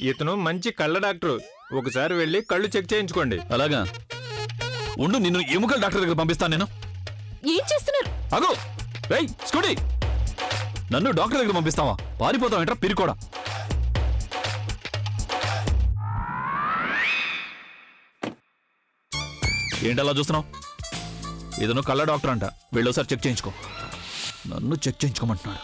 ఇతను మంచి కళ్ళ డాక్టర్, ఒకసారి వెళ్ళి కళ్ళు చెక్ చేయించుకోండి. అలాగా ఉండు, నిన్ను ఎముకల డాక్టర్ దగ్గర పంపిస్తాను నేను. ఏం చేస్తున్నారు? అగో రేయ్ స్కూటీ, నన్ను డాక్టర్ దగ్గర పంపిస్తావా? పారిపోతావు ఏంట్రా పిరికోడా? ఏంటలా చూస్తున్నావు? ఇతను కళ్ళ డాక్టర్ అంట, వెళ్ళోసారి చెక్ చేయించుకో. నన్ను చెక్ చేయించుకోమంటున్నాడు.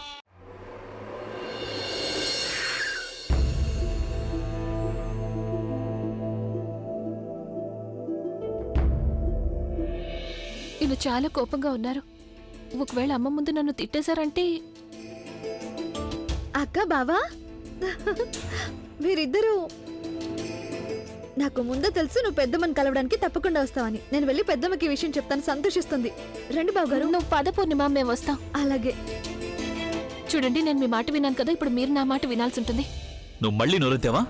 ఈయన చాలా కోపంగా ఉన్నారు. ఒకవేళ అమ్మ ముందు నన్ను తిట్టేశారంటే. అక్క బావా మీరిద్దరూ నాకు ముందే తెలుసు నువ్వు పెద్దమ్మని కలవడానికి తప్పకుండా వస్తావని. నేను వెళ్ళి పెద్దమ్మకి ఈ విషయం చెప్తాను, సంతోషిస్తుంది. రండి బావగారు. నువ్వు పద పూర్ణిమ, మేము వస్తాం. అలాగే. చూడండి, నేను మీ మాట విన్నాను కదా, ఇప్పుడు మీరు నా మాట వినాల్సి ఉంటుంది. నువ్వు మళ్ళీ నోరెత్తావా?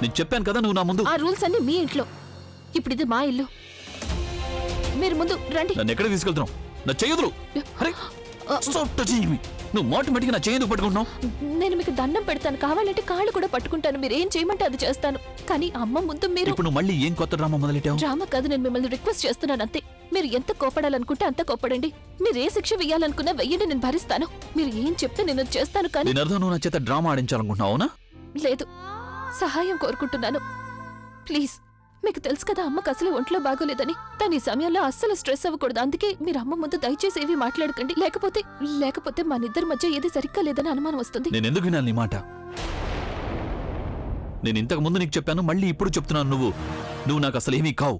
నేను చెప్పాను కదా నువ్వు నా ముందు. ఆ రూల్స్ అన్ని మీ ఇంట్లో, ఇప్పుడు ఇది మా ఇల్లు. మీరు ముందు రండి. నన్ను ఎక్కడికి తీసుకెళ్తున్నావు? నా చెయ్యదులు. నువ్వు ఆటోమేటిక్గా నా చెయ్యదు పట్టుకుంటున్నావు. నేను మీకు దండం పెడతాను, కావాలంటే కాళ్ళు కూడా పట్టుకుంటాను. మీరు ఏం చేయమంటే అది చేస్తాను. కానీ అమ్మ ముందు మీరు. ఇప్పుడు నువ్వు మళ్ళీ ఏం కొత్త డ్రామా మొదలెట్టావు? డ్రామా కాదు, నేను మిమ్మల్ని రిక్వెస్ట్ చేస్తున్నాను అంతే. మీరు ఎంత కోపడాలనుకుంటే అంత కోపడండి. మీరు ఏ శిక్ష వేయాలనుకున్నా వెయ్యండి, నేను భరిస్తాను. మీరు ఏం చెప్తే నేను చేస్తాను. కానీ దీని అర్థం నువ్వు నా చేత డ్రామా ఆడించాలనుకుంటున్నావు? అవునా? లేదు, సహాయం కోరుకుంటున్నాను. ప్లీజ్. మీకు తెలుసు కదా అమ్మకు అసలు ఒంట్లో బాగోలేదని. తను ఈ సమయంలో అస్సలు స్ట్రెస్ అవ్వకూడదు. అందుకే మీరు అమ్మ ముందు దయచేసి ఏవి మాట్లాడకండి. లేకపోతే మనిద్దరి మధ్య ఏది సరిగ్గా లేదని అనుమానం వస్తుంది. నేను ఎందుకు వినాలి నీ మాట? నేను ఇంతకు ముందు నీకు చెప్పాను, మళ్ళీ ఇప్పుడు చెప్తున్నాను. నువ్వు నాకు అసలు ఏమీ కావు.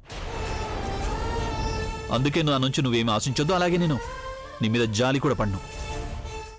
అందుకే నా నుంచి నువ్వేమీ ఆశించొద్దు. అలాగే నేను నీ మీద జాలి కూడా పడ్ను.